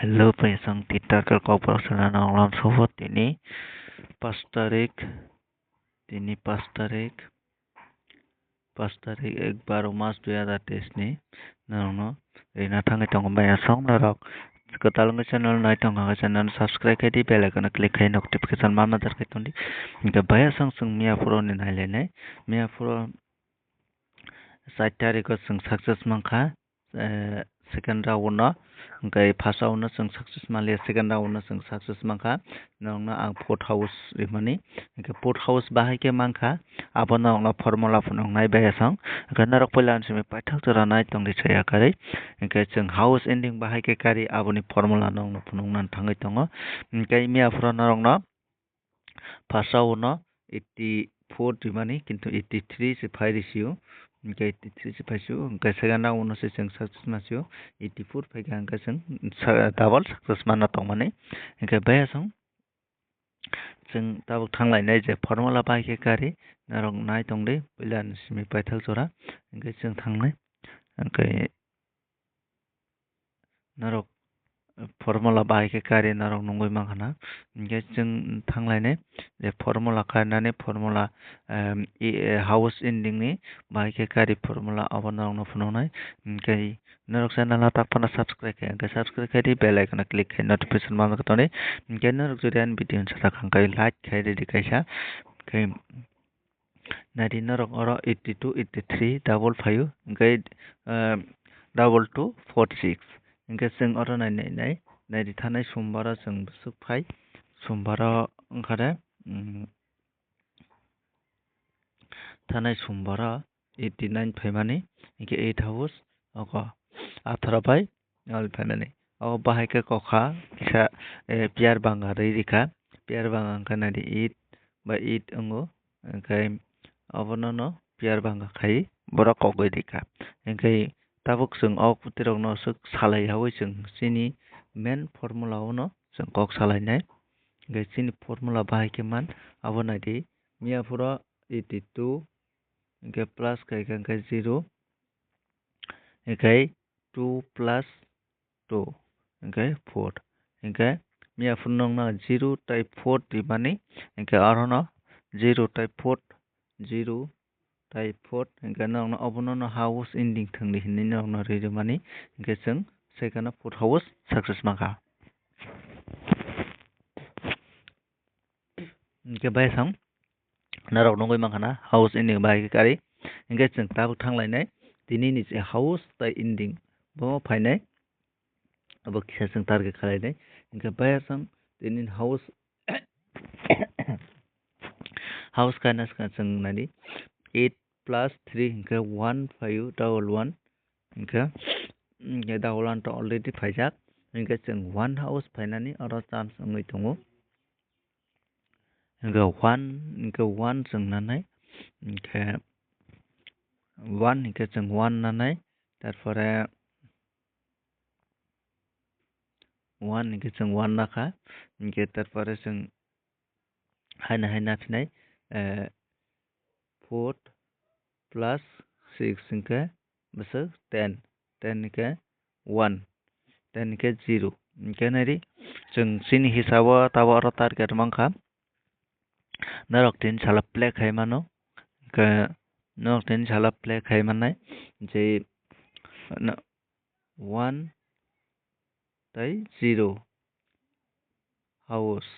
Hello, Shillong Teer Kokborok alam sobat ini pas tarik 12 Mac 2023 ni narono rina thangai tongo baya song Norok ketalung channel nai tongo channel subscribe kai di bell icon click kai notification mama dar kai tondi ga baya song mia pro ni nai le mia pro 7 tarik sung success mangkha second round no okay first round no sung success mali second round no sung success mangkha nongna ang port house rimani okay port house bahai ke mangkha abo nongna formula phunong nai baya song kana rok polan simi paithak jora nai tongdi chaya kari okay sung house ending bahai ke kari aboni formula nongna phunong nan thangai tongo okay mia pro norong no first round no 84 rimani kintu 83 se phai ratio okay 83 se phaisu okay second round no se sung success masio 84 phai ka angka sung double success mana tongmani okay baya song sung tabuk thanglai nai je formula bai ke kari narong nai tongde pilan simi paithak jora okay sung thangnai okay narok formula bai ke kari narok nungoi manghana okay sung thanglai ne je formula karnani formula house ending ni bai ke kari formula abo narok no phunongnai okay narok channel na tapana subscribe kai subscribe kai di bell icon click kai notification mama katone okay narok jodi an video sa khangkai like kai ready kaisa kai nadi narok oro 82 83 double 5 okay 22 46 okay sung oro nai di thanai sombara sung busuk phai sombara onkare thanai sombara 89 phaimani okay 8 house oko 18 bai al phaimani o bahai ke kokha kisa piar banga rika piar banga kana di 8 by 8 ongo okay abono no piar banga khai bora kogoi dika okay tabuk sung ok putirok no suk salai hawi sung sini main formula no sung kok salai nai okay sini formula bahai ke man abona di mia pura 82 okay plus kai kan kai 0 okay 2 plus 2 okay 4 okay mia phunong na 0 type 4 di mani okay arono 0 type 4 0 type 4 okay nong na abono no house ending thangli hinni nong na re mani okay sung second port house success maka okay bai sam narok nongoi mankhana house ending bai ke kari okay sung tabuk thanglai nai tini ni je house tai ending bo phainai abo kisa sung target khalai nai okay bai sam tini house house kana sung nani 8 plus 3 okay 1 5 double 1 okay double 1 to already phaijak okay sung one house phainani oro chance ongoi tongo okay 1 sung nanai okay 1 okay sung 1 nanai tarpore 1 okay sung 1 nakha okay tarpore sung haina phinai 4 plus 6 okay basa 10 okay 1 10 okay 0 okay nari sung sini hisabo tabo oro target mangkha narok tin sala play khai mano ke narok tin sala play khai manai je 1 tai 0 house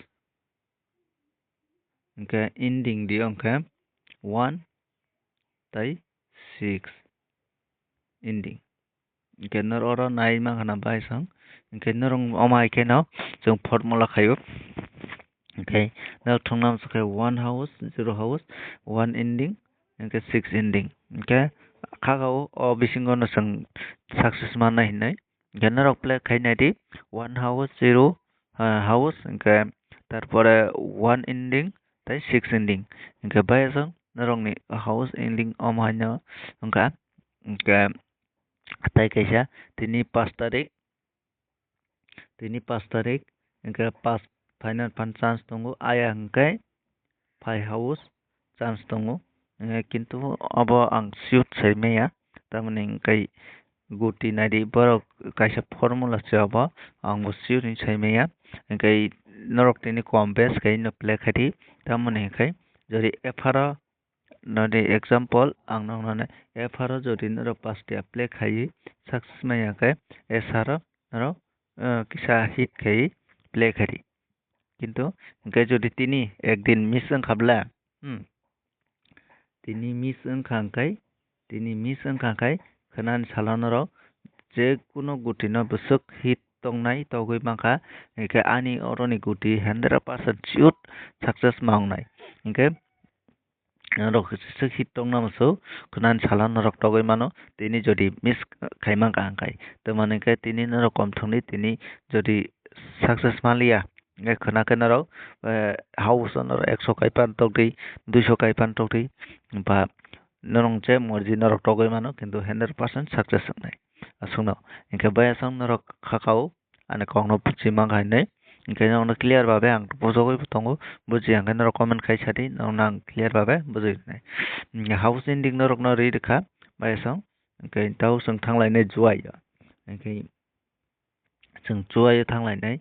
okay ending di okay 1 tai 6 ending okay nor oro nai manghana bai sang okay norong omai ke no jung formula khayo okay now thongnam sakai 1 house 0 house 1 ending okay 6 ending okay khagao o bisingo no sung success mana hinai general play khainai di 1 house 0 house okay tarpore 1 ending tai 6 ending okay bai sang narong ni house ending omhanya okay okay tai kaisa tini 5 tarik okay 5 final pan chance tongo aya hingkai 5 house chance tongo kintu abo ang shoot saimaya tamani hingkai guti nadi borok kaisa formula chaba ang siu ni saimaya kai norok tini kom bes kai no play khati tamone kai jori efara nadi example ang nang efara jori norok pastia play khai success maya kai esara norok kisa hit kai play khati কিন্তু যদি তিনি একদিন miss খাবলা তিনি miss খাঙ্কাই খানান সালানোর যে কোনো গুটিনো বসুক hit তংনাই তগৈ মাখা একে আনি অরনি গুটি 100% চিউট সাকসেস মাংনাই একে রক হিট তংনা মসৌ খানান সালানোর তগৈ মানো তিনি যদি মিস খাইমা কাঙ্কাই তো মানে কে তিনি নরকম থংনি তিনি যদি সাকসেস মালিয়া खोनाखै नाराव हाउस नाराव 100 काइपान तोगदै 200 काइपान तोगदै बा नरंजे मर्जी नाराव तोगै मानो किन्तु 100% सक्सेस नाय असुनो इनके बायासं नाराव खाखाव आने कौनो पुछि मांगायनै इनके नावनो क्लियर बाबे आं बुजोगै बुतंगो बुजि आंगे नाराव कमेन्ट खाइसादि नावनो आं क्लियर बाबे बुजिनाय हाउस एंडिंग नाराव न रिदखा बायासं इनके दाव जों थांलायनाय जुवायो इनके जों जुवायो थांलायनाय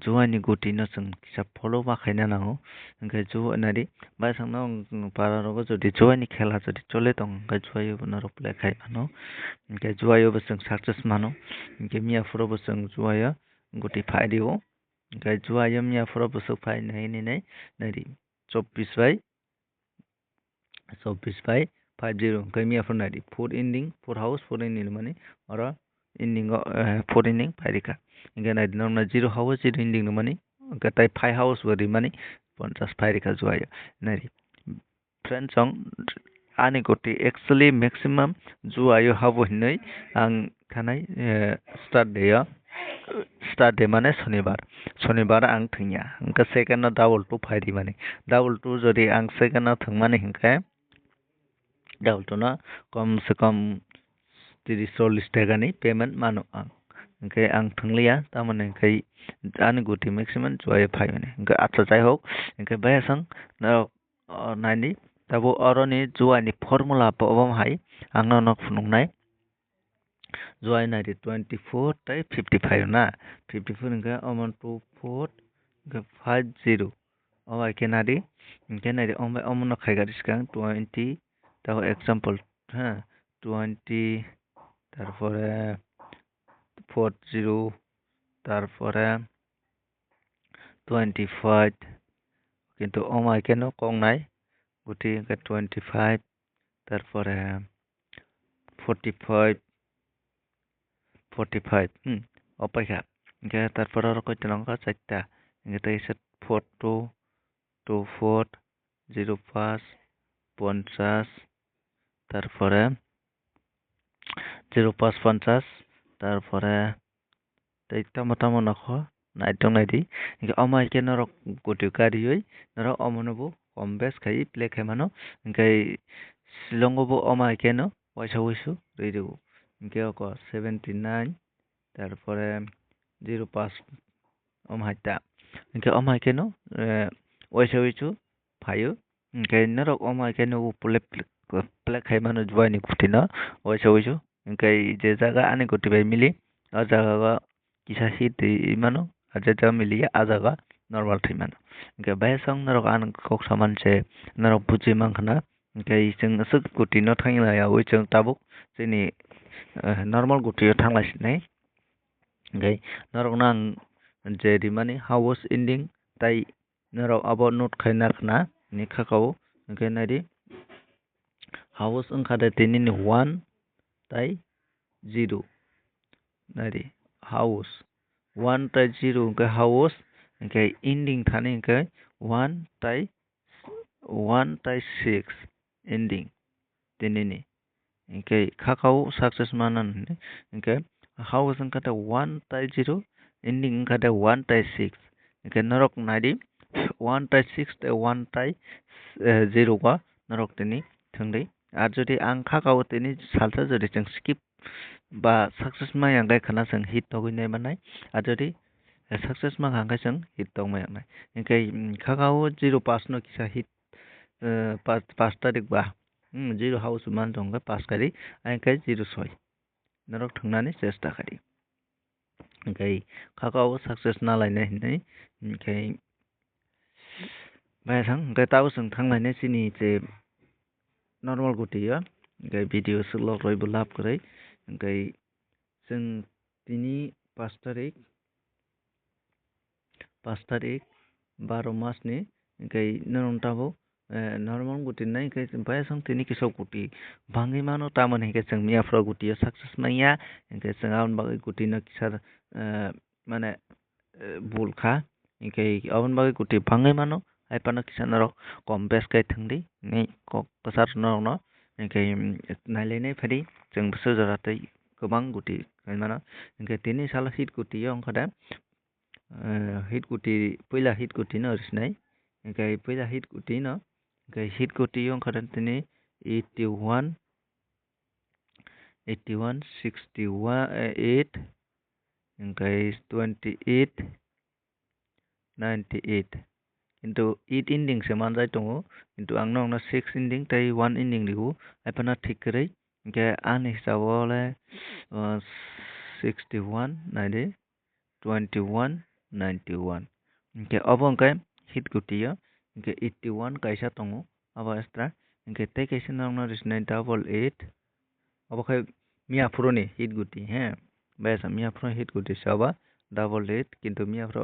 जुवानि गुटिनो जों किसा फलो माखायना नांगौ ओंखाय जुवानारि बायसांनो पारारबो जुदि जुवानि खेला जुदि चले दं ओंखाय जुवायो नरक प्लेखाय मानो ओंखाय जुवायोबो जों साक्सेस मानो ओंखाय मियाफोरावबो जों जुवायो गुटि फायदियो ओंखाय जुवायो मियाफोरावबो जों फायनाय नै 24 बाय 50 ओंखाय मियाफोर नायदि 4 एंडिंग 4 हाउस 4 एंडिंग माने और एंडिंग 4 एंडिंग फायदिका इनके नायदि नरना 0 हाउस 0 एंडिंग माने गताय 5 हाउस बदि माने 50 फायदिका जुवायो नायदि फ्रेंड्स सं आनि गति एक्चुअली मैक्सिमम जुवायो हाबो हिनै आं थानाय स्टार्ट डे माने शनिबार आं थैया ओंका सेकेंड डाबल 2 फायदि माने डाबल 2 जदि आं सेकेंड थों माने हिंका डाबल 2 ना कम से कम 30-40 टाकानि पेमेंट मानो आं ओंखाय आं थोंलिया तामाने ओंखाय आनि गति मैक्सिमम जुवायो फाय माने ओंखाय आतसा जाय हक ओंखाय बायासं नायनि दाबो अरनि जुवानि फर्मुला पबम हाय आंनाव न फुनुंनाय जुवाय नायदि 24 ताय 55 ना 54 ओंखाय अमन 24 ओंखाय 50 अमाय केनादि ओंखाय नायदि अमन खायगारि सिगां 20 दाबो एग्जांपल 20 तारपरे 40 तारपरे 25 किन्तु अमाय केनो कंनाय गुटी 25 तारपरे 45 अपायखा ओंखाय तारपरे आरो कयता चारटा ओंखाय ताइसे 42 24 05 50 तारपरे 05 50 तारपरे ताइता मतामो नखो नाइटं नाइदि अमाय के नरक गुटी गारियै नरक अमनबो कम बेस खाइ प्ले खायमानो ओंखाय शिलंगबो अमाय केनो वाइसु रेडियो ओंखाय अक 79 तारपरे 05 अमायता ओंखाय अमाय केनो वाइसु फायो ओंखाय नरक अमाय केनो प्ले खायमानो जुवानि गुटिनो वाइसु ओंखाय जे जागा आनि गुटी बाय मिलि आ जागा किसा हिट मानो आजा मिलिया आ जागा नॉर्मल थै मानो ओंखाय बायसं नरक आन कक सामानसे नरक बुजि मांखना ओंखाय जों सक गुटिनो थांलाया वे जों ताबुक जोंनि नॉर्मल गुटियो थांलासिनाय ओंखाय नरक नां जेरि माने हाउस एंडिंग ताइ नरक अबाउट नोट खायना खना नि खाखाव ओंखाय नायदि हाउस ओंखादे तिनिनि 1 ताइ 0 नायदि हाउस 1 ताइ 0 ओंखाय हाउस ओंखाय एंडिंग थाने ओंखाय 1 ताइ 6 एंडिंग तिनिनि ओंखाय खाखाव सक्सेस मानन ओंखाय हाउस ओंखादे 1 ताइ 0 एंडिंग ओंखादे 1 ताइ 6 ओंखाय नरक नायदि 1 ताइ 6 ताइ 1 ताइ 0 का नरक तिनि थंदै आर जदि आं खाखाव तिनि सालता जदि जों स्किप बा सक्सेस मायांगाय खाना जों हिट तगैनाय मानाय आर जदि सक्सेस मांगांगाय जों हिट तग मायांगाय ओंखाय खाखाव 0 पास न किसा हिट 5 तारिख बा 0 हाउस मान दंगा 5 गारि ओंखाय 0 6 Norok thangani chesta khari okay kakao success na lai nei okay bai thang okay tao sung thang lai nei sini che normal guti ya okay video sulok roi bulap krai okay जों दिनै 5 तारिख 12 मासनि ओमफ्राय नोंथांखौ normal गुटि नाय ओमफ्राय ओमफ्राय जों दिनै किसौ गुटि बाङै मानो तामोन हेके जों मियाफ्राव गुटिया साक्सेस नाया ओमफ्राय जों आउन बागै गुटिनो किसार माने बुलखा ओमफ्राय आउन बागै गुटि बाङै मानो आइपानो किसान रक कम बेस गाय थांदि नै कसार नरनो ओमफ्राय नायलायनाय फारि जों बिसोर जरातै गोबां गुटि मानो ओमफ्राय दिनै साला हिट गुटिया ओंखादा हिट गुटि पहिला हिट गुटि न ओरसिनाय ओमफ्राय पहिला हिट गुटि न ओमफ्राय हिट गुटि ओंखादा दिनै 81 61 68 ओमफ्राय 28 98 किन्तु 8 इन्डिं से मान जाय दङ किन्तु आंनो 6 इन्डिं ताई 1 इन्डिं दिगु आइपाना ठीक करै ओमफ्राय आंनि हिसाबावलाय 61 नायदे 21 91 ओमफ्राय अब ओंखाय हिट गुटिया ओमफ्राय 81 कायसा दङ अब एक्सट्रा ओमफ्राय ताई कायसा नांना रिसनाय 88 अब खाय मियाफुरनि हिट गुटि हे बेसा मियाफुर हिट गुटि साबा 88 किन्तु मियाफुर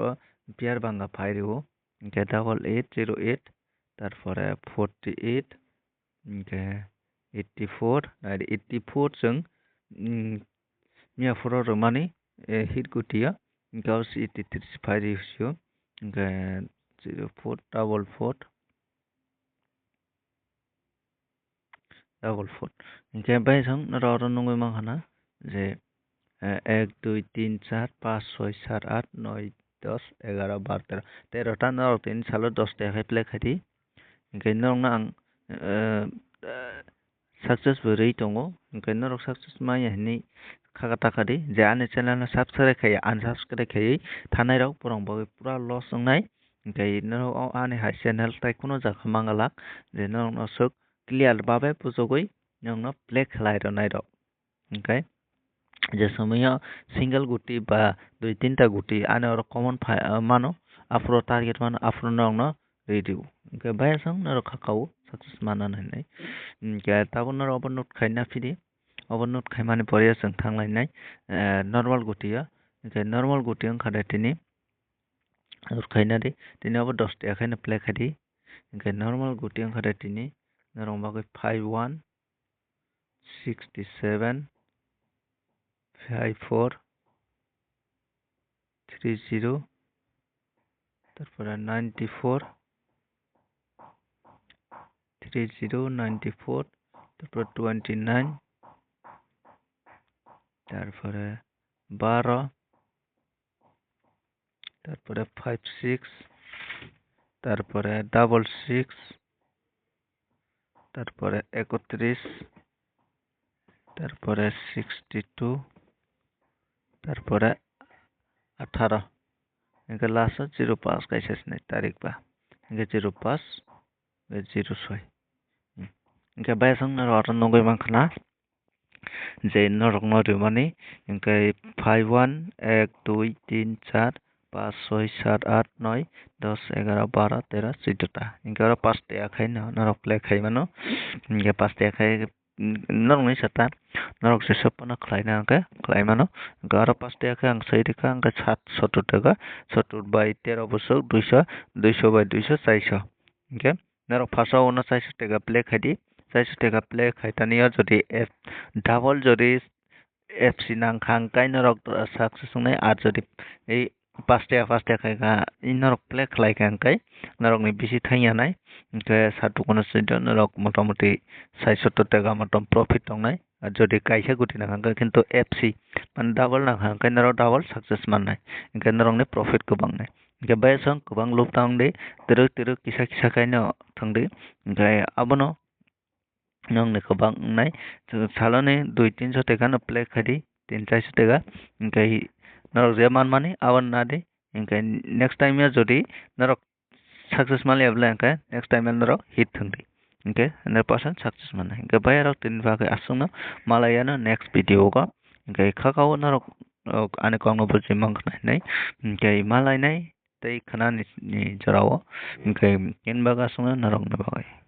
पियार बांगा फायरिओ ओमफ्राय 8808 तारपरे 48 ओमफ्राय 84 नायदे 84 जों मियाफुर रमानि हिट गुटिया गावस 83 फायरिओ ओमफ्राय 04 ओमफ्राय बायसां नर नंगै माखाना जे 1 2 3 4 5 6 7 8 9 10 11 12 13 13 नर 3 सालो 10 टा प्ले खादि ओंखाय नरना आं सक्सेस बोरै दङ ओंखाय नर सक्सेस माया हनै खागा ताकादि जे आंनि चेनेल साबस्क्राइब खायो आनसाबस्क्राइब खायो थानाय राव पुरं बागै पुरा लस संनाय ओंखाय नर आंनि हाय चेनेल ताइकुनो जाखा मांगालाक जे नर सक क्लियर बाबे पुजोगै नर प्ले खलाय नाय र ओंखाय जे समय सिंगल गुटी बा 2-3 टा गुटी आने और कॉमन मानो आफ्रो टारगेट मानो आफ्रो नंगनो रेडियो ओंखाय बायसां नर खाकाउ सक्सेस माना नाय ओंखाय ताबो नर अब नोट खायना फिदि अब नोट खायमानि परिया जों थांलायनाय नर्माल गुटिया ओंखाय नर्माल गुटि ओंखादा दिनै खायना दे दिनै अब 10 टा खायना प्ले खादि ओंखाय नर्माल गुटि ओंखादा दिनै नरम बागै 51 67 54 30 তারপরে 94 30 94 তারপরে 29 তারপরে 12 তারপরে 56 তারপরে 66 তারপরে 31 তারপরে 62 তারপরে 18 इनका लास्ट 05 कैसे नहीं तारीख बा इनका 05 06 इनका बायसंग नर अटन नंगै मांखना जे नरक नरि माने इनका 51 1 2 3 4 5 6 7 8 9 10 11 12 13 14 टा इनका 5 टा खाय नरक प्ले खाय मानो इनका 5 टा खाय नरक नि सता नरक से सपना खलायना के खलाय मानो गार 5 टा खाय आं सैरिका आं 70 टाका 70 बाय 13 बसो 200 200 बाय 200 400 ओके नरक फासा ओना 400 टाका प्ले खायदि 400 टाका प्ले खायतानिया जदि डाबल जदि एफसी नांखां काय नरक सक्सेस नै आर जदि ए 5 टा खायगा इ नरक प्ले खलायखां काय नरक नि बिसि थाइया नाय ओके सातु कोन सैद नरक मोटामोटी 70 टाका मतम प्रॉफिट दंनाय जदि कायसा गुटि नांखां किन्तु एफसी मान डाबल नांखां काय नरक डाबल सक्सेस माननाय ओके नरक नि प्रॉफिट गोबांनाय ओके बायसं गोबां लुप थांदे तिरक किसा किसा कायनो थांदे ओके आबनो नंने गोबां नाय सालाने 2-300 टाका न प्ले खादि 300 टाका ओके नरक जे मान माने आवन नादे ओके नेक्स्ट टाइम या जदि नरक सक्सेस माले अब्ला ओके नेक्स्ट टाइम नरक हिट थांदे ओके 100% सक्सेस माने ओके बायराव 3 भागे आसंनो मालायानो नेक्स्ट भिडियो का Oke kakao narok ane kong no boji mangknai oke malai nai tei khana ni jorao oke yen baga songo narok ni bagai.